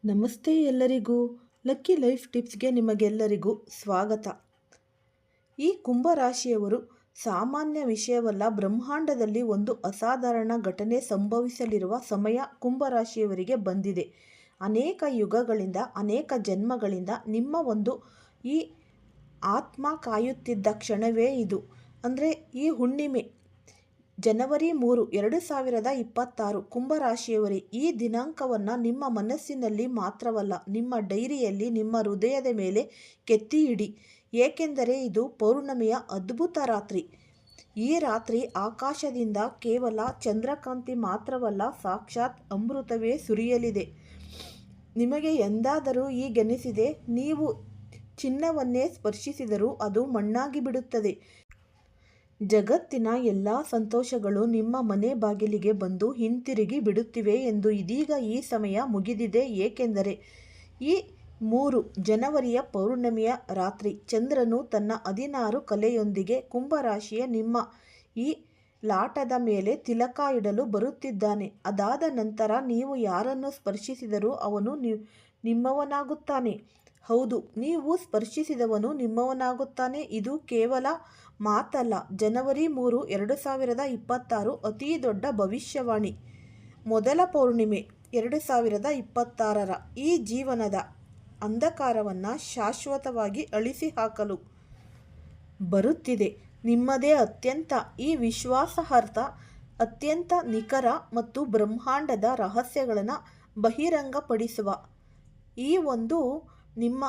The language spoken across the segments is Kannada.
ನಮಸ್ತೆ ಎಲ್ಲರಿಗೂ. ಲಕ್ಕಿ ಲೈಫ್ ಟಿಪ್ಸ್ಗೆ ನಿಮಗೆಲ್ಲರಿಗೂ ಸ್ವಾಗತ. ಈ ಕುಂಭರಾಶಿಯವರು ಸಾಮಾನ್ಯ ವಿಷಯವಲ್ಲ, ಬ್ರಹ್ಮಾಂಡದಲ್ಲಿ ಒಂದು ಅಸಾಧಾರಣ ಘಟನೆ ಸಂಭವಿಸಲಿರುವ ಸಮಯ ಕುಂಭರಾಶಿಯವರಿಗೆ ಬಂದಿದೆ. ಅನೇಕ ಯುಗಗಳಿಂದ, ಅನೇಕ ಜನ್ಮಗಳಿಂದ ನಿಮ್ಮ ಒಂದು ಈ ಆತ್ಮ ಕಾಯುತ್ತಿದ್ದ ಕ್ಷಣವೇ ಇದು. ಅಂದರೆ ಈ ಹುಣ್ಣಿಮೆ ಜನವರಿ 3, 2026. ಕುಂಭರಾಶಿಯವರೇ, ಈ ದಿನಾಂಕವನ್ನು ನಿಮ್ಮ ಮನಸ್ಸಿನಲ್ಲಿ ಮಾತ್ರವಲ್ಲ, ನಿಮ್ಮ ಡೈರಿಯಲ್ಲಿ, ನಿಮ್ಮ ಹೃದಯದ ಮೇಲೆ ಕೆತ್ತಿ ಇಡಿ. ಏಕೆಂದರೆ ಇದು ಪೌರ್ಣಮಿಯ ಅದ್ಭುತ ರಾತ್ರಿ. ಈ ರಾತ್ರಿ ಆಕಾಶದಿಂದ ಕೇವಲ ಚಂದ್ರಕಾಂತಿ ಮಾತ್ರವಲ್ಲ, ಸಾಕ್ಷಾತ್ ಅಮೃತವೇ ಸುರಿಯಲಿದೆ. ನಿಮಗೆ ಎಂದಾದರೂ ಹೀಗೆನಿಸಿದೆ, ನೀವು ಚಿನ್ನವನ್ನೇ ಸ್ಪರ್ಶಿಸಿದರೂ ಅದು ಮಣ್ಣಾಗಿ ಬಿಡುತ್ತದೆ. ಜಗತ್ತಿನ ಎಲ್ಲ ಸಂತೋಷಗಳು ನಿಮ್ಮ ಮನೆ ಬಾಗಿಲಿಗೆ ಬಂದು ಹಿಂತಿರುಗಿ ಬಿಡುತ್ತಿವೆ ಎಂದು ಇದೀಗ ಈ ಸಮಯ ಮುಗಿದಿದೆ. ಏಕೆಂದರೆ ಈ 3 ಜನವರಿಯ ಪೌರ್ಣಮಿಯ ರಾತ್ರಿ ಚಂದ್ರನು ತನ್ನ 16 ಕಲೆಯೊಂದಿಗೆ ಕುಂಭರಾಶಿಯ ನಿಮ್ಮ ಈ ಲಾಟದ ಮೇಲೆ ತಿಲಕ ಇಡಲು ಬರುತ್ತಿದ್ದಾನೆ. ಅದಾದ ನಂತರ ನೀವು ಯಾರನ್ನು ಸ್ಪರ್ಶಿಸಿದರೂ ಅವನು ನಿಮ್ಮವನಾಗುತ್ತಾನೆ. ಹೌದು, ನೀವು ಸ್ಪರ್ಶಿಸಿದವನು ನಿಮ್ಮವನಾಗುತ್ತಾನೆ. ಇದು ಕೇವಲ ಮಾತಲ್ಲ, ಜನವರಿ 3, 2026 ಅತೀ ದೊಡ್ಡ ಭವಿಷ್ಯವಾಣಿ. ಮೊದಲ ಪೌರ್ಣಿಮೆ 2026 ಈ ಜೀವನದ ಅಂಧಕಾರವನ್ನು ಶಾಶ್ವತವಾಗಿ ಅಳಿಸಿ ಹಾಕಲು ಬರುತ್ತಿದೆ. ನಿಮ್ಮದೇ ಅತ್ಯಂತ ಈ ವಿಶ್ವಾಸಾರ್ಹ, ಅತ್ಯಂತ ನಿಖರ ಮತ್ತು ಬ್ರಹ್ಮಾಂಡದ ರಹಸ್ಯಗಳನ್ನು ಬಹಿರಂಗಪಡಿಸುವ ಈ ಒಂದು ನಿಮ್ಮ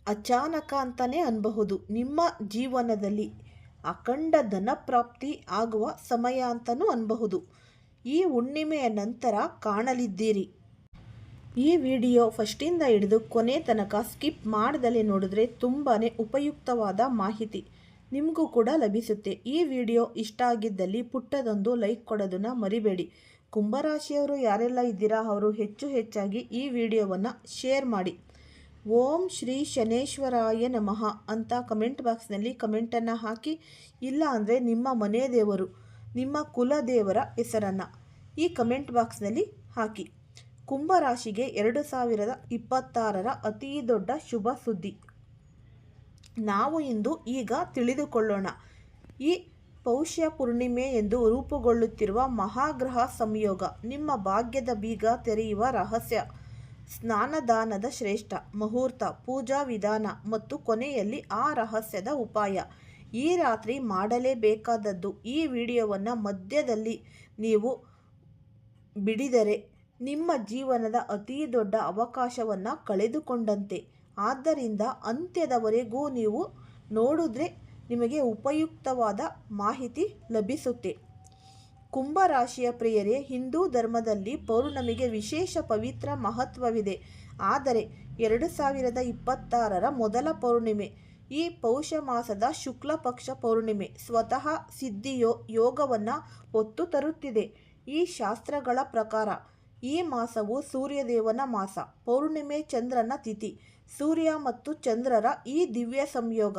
ಅಚಾನಕ ಅಂತಲೇ ಅನ್ನಬಹುದು. ನಿಮ್ಮ ಜೀವನದಲ್ಲಿ ಅಖಂಡ ಧನಪ್ರಾಪ್ತಿ ಆಗುವ ಸಮಯ ಅಂತಲೂ ಅನ್ನಬಹುದು. ಈ ಹುಣ್ಣಿಮೆಯ ನಂತರ ಕಾಣಲಿದ್ದೀರಿ. ಈ ವಿಡಿಯೋ ಫಸ್ಟಿಂದ ಹಿಡಿದು ಕೊನೆ ತನಕ ಸ್ಕಿಪ್ ಮಾಡದಲೇ ನೋಡಿದ್ರೆ ತುಂಬಾ ಉಪಯುಕ್ತವಾದ ಮಾಹಿತಿ ನಿಮಗೂ ಕೂಡ ಲಭಿಸುತ್ತೆ. ಈ ವಿಡಿಯೋ ಇಷ್ಟ ಆಗಿದ್ದಲ್ಲಿ ಪುಟ್ಟದೊಂದು ಲೈಕ್ ಕೊಡೋದನ್ನು ಮರಿಬೇಡಿ. ಕುಂಭರಾಶಿಯವರು ಯಾರೆಲ್ಲ ಇದ್ದೀರಾ ಅವರು ಹೆಚ್ಚಾಗಿ ಈ ವಿಡಿಯೋವನ್ನು ಶೇರ್ ಮಾಡಿ. ಓಂ ಶ್ರೀ ಶನೇಶ್ವರಾಯ ನಮಃ ಅಂತ ಕಮೆಂಟ್ ಬಾಕ್ಸ್ನಲ್ಲಿ ಕಮೆಂಟನ್ನು ಹಾಕಿ. ಇಲ್ಲ ಅಂದರೆ ನಿಮ್ಮ ಮನೆ ದೇವರು, ನಿಮ್ಮ ಕುಲದೇವರ ಹೆಸರನ್ನು ಈ ಕಮೆಂಟ್ ಬಾಕ್ಸ್ನಲ್ಲಿ ಹಾಕಿ. ಕುಂಭರಾಶಿಗೆ 2026 ಅತೀ ದೊಡ್ಡ ಶುಭ ಸುದ್ದಿ ನಾವು ಇಂದು ಈಗ ತಿಳಿದುಕೊಳ್ಳೋಣ. ಈ ಪೌಷ್ಯ ಪೂರ್ಣಿಮೆ ಎಂದು ರೂಪುಗೊಳ್ಳುತ್ತಿರುವ ಮಹಾಗ್ರಹ ಸಂಯೋಗ, ನಿಮ್ಮ ಭಾಗ್ಯದ ಬೀಗ ತೆರೆಯುವ ರಹಸ್ಯ, ಸ್ನಾನದಾನದ ಶ್ರೇಷ್ಠ ಮುಹೂರ್ತ, ಪೂಜಾ ವಿಧಾನ ಮತ್ತು ಕೊನೆಯಲ್ಲಿ ಆ ರಹಸ್ಯದ ಉಪಾಯ. ಈ ರಾತ್ರಿ ಮಾಡಲೇಬೇಕಾದದ್ದು. ಈ ವಿಡಿಯೋವನ್ನು ಮಧ್ಯದಲ್ಲಿ ನೀವು ಬಿಡಿದರೆ ನಿಮ್ಮ ಜೀವನದ ಅತೀ ದೊಡ್ಡ ಅವಕಾಶವನ್ನು ಕಳೆದುಕೊಂಡಂತೆ. ಆದ್ದರಿಂದ ಅಂತ್ಯದವರೆಗೂ ನೀವು ನೋಡಿದ್ರೆ ನಿಮಗೆ ಉಪಯುಕ್ತವಾದ ಮಾಹಿತಿ ಲಭಿಸುತ್ತೆ. ಕುಂಭರಾಶಿಯ ಪ್ರಿಯರೇ, ಹಿಂದೂ ಧರ್ಮದಲ್ಲಿ ಪೌರ್ಣಮಿಗೆ ವಿಶೇಷ ಪವಿತ್ರ ಮಹತ್ವವಿದೆ. ಆದರೆ 2026 ಮೊದಲ ಪೌರ್ಣಿಮೆ, ಈ ಪೌಷ ಮಾಸದ ಶುಕ್ಲ ಪಕ್ಷ ಪೌರ್ಣಿಮೆ ಸ್ವತಃ ಸಿದ್ಧಿಯೋ ಯೋಗವನ್ನು ಹೊತ್ತು ತರುತ್ತಿದೆ. ಈ ಶಾಸ್ತ್ರಗಳ ಪ್ರಕಾರ ಈ ಮಾಸವು ಸೂರ್ಯದೇವನ ಮಾಸ. ಪೌರ್ಣಿಮೆ ಚಂದ್ರನ ತಿಥಿ. ಸೂರ್ಯ ಮತ್ತು ಚಂದ್ರರ ಈ ದಿವ್ಯ ಸಂಯೋಗ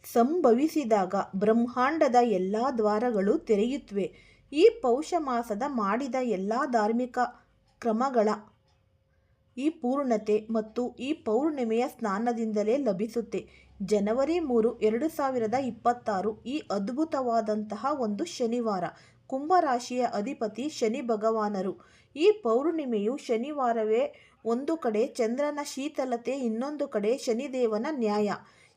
ಸಂಭವಿಸಿದಾಗ ಬ್ರಹ್ಮಾಂಡದ ಎಲ್ಲ ದ್ವಾರಗಳು ತೆರೆಯುತ್ತವೆ. ಈ ಪೌಷ ಮಾಸದ ಮಾಡಿದ ಎಲ್ಲ ಧಾರ್ಮಿಕ ಕ್ರಮಗಳ ಈ ಪೂರ್ಣತೆ ಮತ್ತು ಈ ಪೌರ್ಣಿಮೆಯ ಸ್ನಾನದಿಂದಲೇ ಲಭಿಸುತ್ತೆ. ಜನವರಿ 3, 2026 ಈ ಅದ್ಭುತವಾದಂತಹ ಒಂದು ಶನಿವಾರ. ಕುಂಭರಾಶಿಯ ಅಧಿಪತಿ ಶನಿ ಭಗವಾನರು. ಈ ಪೌರ್ಣಿಮೆಯು ಶನಿವಾರವೇ ಒಂದು ಕಡೆ ಚಂದ್ರನ ಶೀತಲತೆ, ಇನ್ನೊಂದು ಕಡೆ ಶನಿದೇವನ ನ್ಯಾಯ.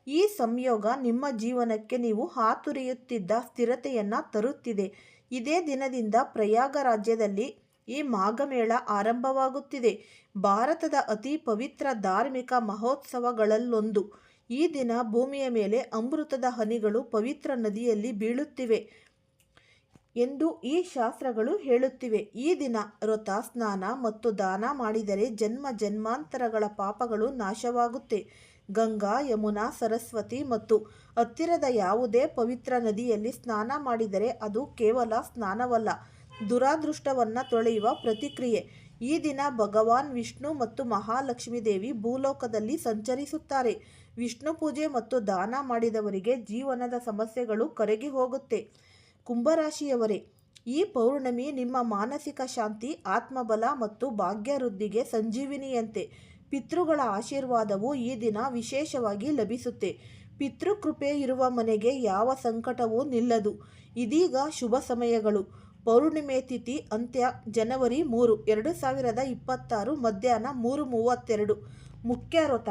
ಈ ಸಂಯೋಗ ನಿಮ್ಮ ಜೀವನಕ್ಕೆ ನೀವು ಹಾತೊರೆಯುತ್ತಿದ್ದ ಸ್ಥಿರತೆಯನ್ನು ತರುತ್ತಿದೆ. ಇದೇ ದಿನದಿಂದ ಪ್ರಯಾಗ ರಾಜ್ಯದಲ್ಲಿ ಈ ಮಾಘಮೇಳ ಆರಂಭವಾಗುತ್ತಿದೆ. ಭಾರತದ ಅತಿ ಪವಿತ್ರ ಧಾರ್ಮಿಕ ಮಹೋತ್ಸವಗಳಲ್ಲೊಂದು. ಈ ದಿನ ಭೂಮಿಯ ಮೇಲೆ ಅಮೃತದ ಹನಿಗಳು ಪವಿತ್ರ ನದಿಯಲ್ಲಿ ಬೀಳುತ್ತಿವೆ ಎಂದು ಈ ಶಾಸ್ತ್ರಗಳು ಹೇಳುತ್ತಿವೆ. ಈ ದಿನ ವ್ರತ, ಸ್ನಾನ ಮತ್ತು ದಾನ ಮಾಡಿದರೆ ಜನ್ಮ ಜನ್ಮಾಂತರಗಳ ಪಾಪಗಳು ನಾಶವಾಗುತ್ತೆ. ಗಂಗಾ, ಯಮುನಾ, ಸರಸ್ವತಿ ಮತ್ತು ಹತ್ತಿರದ ಯಾವುದೇ ಪವಿತ್ರ ನದಿಯಲ್ಲಿ ಸ್ನಾನ ಮಾಡಿದರೆ ಅದು ಕೇವಲ ಸ್ನಾನವಲ್ಲ, ದುರಾದೃಷ್ಟವನ್ನು ತೊಳೆಯುವ ಪ್ರತಿಕ್ರಿಯೆ. ಈ ದಿನ ಭಗವಾನ್ ವಿಷ್ಣು ಮತ್ತು ಮಹಾಲಕ್ಷ್ಮೀ ದೇವಿ ಭೂಲೋಕದಲ್ಲಿ ಸಂಚರಿಸುತ್ತಾರೆ. ವಿಷ್ಣು ಪೂಜೆ ಮತ್ತು ದಾನ ಮಾಡಿದವರಿಗೆ ಜೀವನದ ಸಮಸ್ಯೆಗಳು ಕರಗಿ ಹೋಗುತ್ತೆ. ಕುಂಭರಾಶಿಯವರೇ, ಈ ಪೌರ್ಣಮಿ ನಿಮ್ಮ ಮಾನಸಿಕ ಶಾಂತಿ, ಆತ್ಮಬಲ ಮತ್ತು ಭಾಗ್ಯವೃದ್ಧಿಗೆ ಸಂಜೀವಿನಿಯಂತೆ. ಪಿತೃಗಳ ಆಶೀರ್ವಾದವು ಈ ದಿನ ವಿಶೇಷವಾಗಿ ಲಭಿಸುತ್ತೆ. ಪಿತೃಕೃಪೆ ಇರುವ ಮನೆಗೆ ಯಾವ ಸಂಕಟವೂ ನಿಲ್ಲದು. ಇದೀಗ ಶುಭ ಸಮಯಗಳು. ಪೌರ್ಣಿಮೆ ತಿಥಿ ಅಂತ್ಯ ಜನವರಿ 3, 2026 ಮಧ್ಯಾಹ್ನ 3:32. ಮುಖ್ಯ ವ್ರತ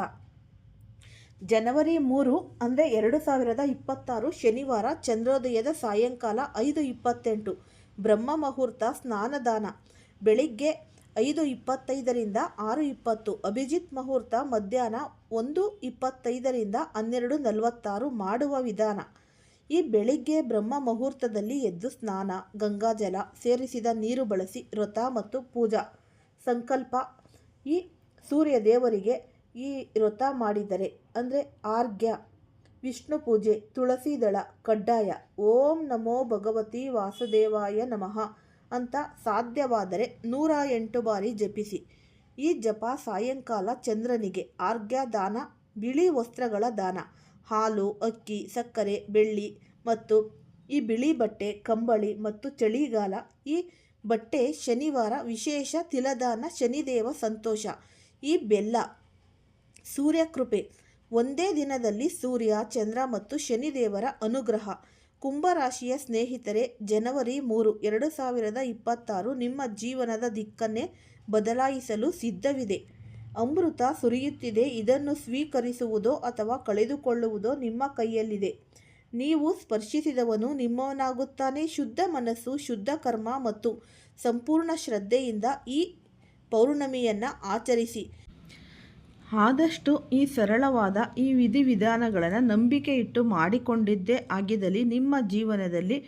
ಜನವರಿ 3 ಅಂದರೆ 2026 ಶನಿವಾರ ಚಂದ್ರೋದಯದ ಸಾಯಂಕಾಲ 5:28. ಬ್ರಹ್ಮ ಮುಹೂರ್ತ ಸ್ನಾನದಾನ ಬೆಳಿಗ್ಗೆ 5:25ರಿಂದ 6:20. ಅಭಿಜಿತ್ ಮುಹೂರ್ತ ಮಧ್ಯಾಹ್ನ 1:25ರಿಂದ 12:46 ಮಾಡುವ ವಿಧಾನ. ಈ ಬೆಳಿಗ್ಗೆ ಬ್ರಹ್ಮ ಮುಹೂರ್ತದಲ್ಲಿ ಎದ್ದು ಸ್ನಾನ, ಗಂಗಾಜಲ ಸೇರಿಸಿದ ನೀರು ಬಳಸಿ ವ್ರತ ಮತ್ತು ಪೂಜಾ ಸಂಕಲ್ಪ. ಈ ಸೂರ್ಯ ದೇವರಿಗೆ ಈ ವ್ರತ ಮಾಡಿದರೆ ಅಂದರೆ ಆರ್ಘ್ಯ, ವಿಷ್ಣು ಪೂಜೆ, ತುಳಸಿ ದಳ ಕಡ್ಡಾಯ. ಓಂ ನಮೋ ಭಗವತಿ ವಾಸುದೇವಾಯ ನಮಃ ಅಂತ ಸಾಧ್ಯವಾದರೆ 108 ಬಾರಿ ಜಪಿಸಿ. ಈ ಜಪ ಸಾಯಂಕಾಲ ಚಂದ್ರನಿಗೆ. ಆರ್ಘ್ಯ ದಾನ, ಬಿಳಿ ವಸ್ತ್ರಗಳ ದಾನ, ಹಾಲು, ಅಕ್ಕಿ, ಸಕ್ಕರೆ, ಬೆಳ್ಳಿ ಮತ್ತು ಈ ಬಿಳಿ ಬಟ್ಟೆ, ಕಂಬಳಿ ಮತ್ತು ಚಳಿಗಾಲ ಈ ಬಟ್ಟೆ. ಶನಿವಾರ ವಿಶೇಷ ತಿಲದಾನ, ಶನಿದೇವ ಸಂತೋಷ. ಈ ಬೆಲ್ಲ. ಸೂರ್ಯಕೃಪೆ. ಒಂದೇ ದಿನದಲ್ಲಿ ಸೂರ್ಯ, ಚಂದ್ರ ಮತ್ತು ಶನಿದೇವರ ಅನುಗ್ರಹ. ಕುಂಭರಾಶಿಯ ಸ್ನೇಹಿತರೆ, ಜನವರಿ 3, 2026 ನಿಮ್ಮ ಜೀವನದ ದಿಕ್ಕನ್ನೇ ಬದಲಾಯಿಸಲು ಸಿದ್ಧವಿದೆ. ಅಮೃತ ಸುರಿಯುತ್ತಿದೆ. ಇದನ್ನು ಸ್ವೀಕರಿಸುವುದೋ ಅಥವಾ ಕಳೆದುಕೊಳ್ಳುವುದೋ ನಿಮ್ಮ ಕೈಯಲ್ಲಿದೆ. ನೀವು ಸ್ಪರ್ಶಿಸಿದವನು ನಿಮ್ಮವನಾಗುತ್ತಾನೆ. ಶುದ್ಧ ಮನಸ್ಸು, ಶುದ್ಧ ಕರ್ಮ ಮತ್ತು ಸಂಪೂರ್ಣ ಶ್ರದ್ಧೆಯಿಂದ ಈ ಪೌರ್ಣಮಿಯನ್ನು ಆಚರಿಸಿ. ಆದಷ್ಟು ಈ ಸರಳವಾದ ಈ ವಿಧಿವಿಧಾನಗಳನ್ನು ನಂಬಿಕೆ ಇಟ್ಟು ಮಾಡಿಕೊಂಡಿದ್ದೇ ಆಗಿದ್ದಲ್ಲಿ ನಿಮ್ಮ ಜೀವನದಲ್ಲಿ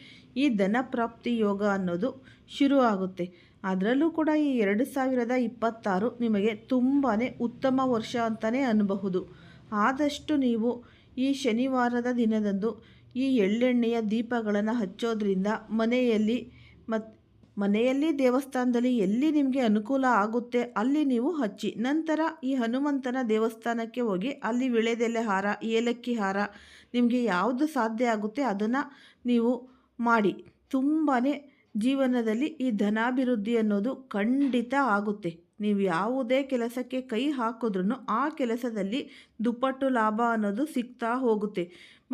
ಈ ಧನಪ್ರಾಪ್ತಿ ಯೋಗ ಅನ್ನೋದು ಶುರು ಆಗುತ್ತೆ. ಅದರಲ್ಲೂ ಕೂಡ ಈ 2026 ನಿಮಗೆ ತುಂಬಾ ಉತ್ತಮ ವರ್ಷ ಅಂತಲೇ ಅನ್ನಬಹುದು. ಆದಷ್ಟು ನೀವು ಈ ಶನಿವಾರದ ದಿನದಂದು ಈ ಎಳ್ಳೆಣ್ಣೆಯ ದೀಪಗಳನ್ನು ಹಚ್ಚೋದ್ರಿಂದ ಮನೆಯಲ್ಲಿ ದೇವಸ್ಥಾನದಲ್ಲಿ ಎಲ್ಲಿ ನಿಮಗೆ ಅನುಕೂಲ ಆಗುತ್ತೆ ಅಲ್ಲಿ ನೀವು ಹಚ್ಚಿ. ನಂತರ ಈ ಹನುಮಂತನ ದೇವಸ್ಥಾನಕ್ಕೆ ಹೋಗಿ ಅಲ್ಲಿ ವಿಳೆದೆಲೆ ಹಾರ, ಏಲಕ್ಕಿ ಹಾರ ನಿಮಗೆ ಯಾವುದು ಸಾಧ್ಯ ಆಗುತ್ತೆ ಅದನ್ನು ನೀವು ಮಾಡಿ. ತುಂಬಾ ಜೀವನದಲ್ಲಿ ಈ ಧನಾಭಿವೃದ್ಧಿ ಅನ್ನೋದು ಖಂಡಿತ ಆಗುತ್ತೆ. ನೀವು ಯಾವುದೇ ಕೆಲಸಕ್ಕೆ ಕೈ ಹಾಕಿದ್ರೂ ಆ ಕೆಲಸದಲ್ಲಿ ದುಪ್ಪಟ್ಟು ಲಾಭ ಅನ್ನೋದು ಸಿಗ್ತಾ ಹೋಗುತ್ತೆ.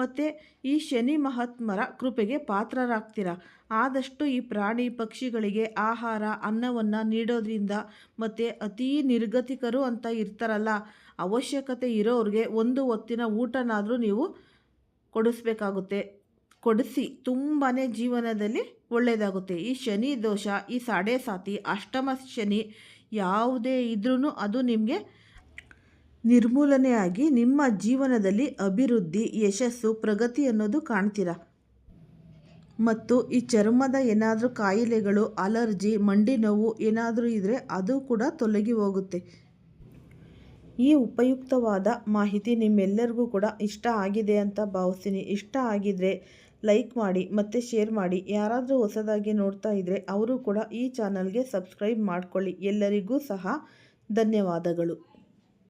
ಮತ್ತು ಈ ಶನಿ ಮಹಾತ್ಮರ ಕೃಪೆಗೆ ಪಾತ್ರರಾಗ್ತೀರ. ಆದಷ್ಟು ಈ ಪ್ರಾಣಿ ಪಕ್ಷಿಗಳಿಗೆ ಆಹಾರ, ಅನ್ನವನ್ನು ನೀಡೋದ್ರಿಂದ ಮತ್ತು ಅತೀ ನಿರ್ಗತಿಕರು ಅಂತ ಇರ್ತಾರಲ್ಲ, ಅವಶ್ಯಕತೆ ಇರೋರಿಗೆ ಒಂದು ಹೊತ್ತಿನ ಊಟನಾದರೂ ನೀವು ಕೊಡಿಸಿ. ತುಂಬಾ ಜೀವನದಲ್ಲಿ ಒಳ್ಳೆಯದಾಗುತ್ತೆ. ಈ ಶನಿ ದೋಷ, ಈ ಸಾಡೆ ಸಾತಿ, ಅಷ್ಟಮ ಶನಿ ಯಾವುದೇ ಇದ್ರೂ ಅದು ನಿಮಗೆ ನಿರ್ಮೂಲನೆಯಾಗಿ ನಿಮ್ಮ ಜೀವನದಲ್ಲಿ ಅಭಿವೃದ್ಧಿ, ಯಶಸ್ಸು, ಪ್ರಗತಿ ಅನ್ನೋದು ಕಾಣ್ತೀರ. ಮತ್ತು ಈ ಚರ್ಮದ ಏನಾದರೂ ಕಾಯಿಲೆಗಳು, ಅಲರ್ಜಿ, ಮಂಡಿ ನೋವು ಏನಾದರೂ ಇದ್ದರೆ ಅದು ಕೂಡ ತೊಲಗಿ ಹೋಗುತ್ತೆ. ಈ ಉಪಯುಕ್ತವಾದ ಮಾಹಿತಿ ನಿಮ್ಮೆಲ್ಲರಿಗೂ ಕೂಡ ಇಷ್ಟ ಆಗಿದೆ ಅಂತ ಭಾವಿಸ್ತೀನಿ. ಇಷ್ಟ ಆಗಿದರೆ ಲೈಕ್ ಮಾಡಿ ಮತ್ತು ಶೇರ್ ಮಾಡಿ. ಯಾರಾದರೂ ಹೊಸದಾಗಿ ನೋಡ್ತಾ ಇದ್ದರೆ ಅವರು ಕೂಡ ಈ ಚಾನಲ್ಗೆ ಸಬ್ಸ್ಕ್ರೈಬ್ ಮಾಡ್ಕೊಳ್ಳಿ. ಎಲ್ಲರಿಗೂ ಸಹ ಧನ್ಯವಾದಗಳು.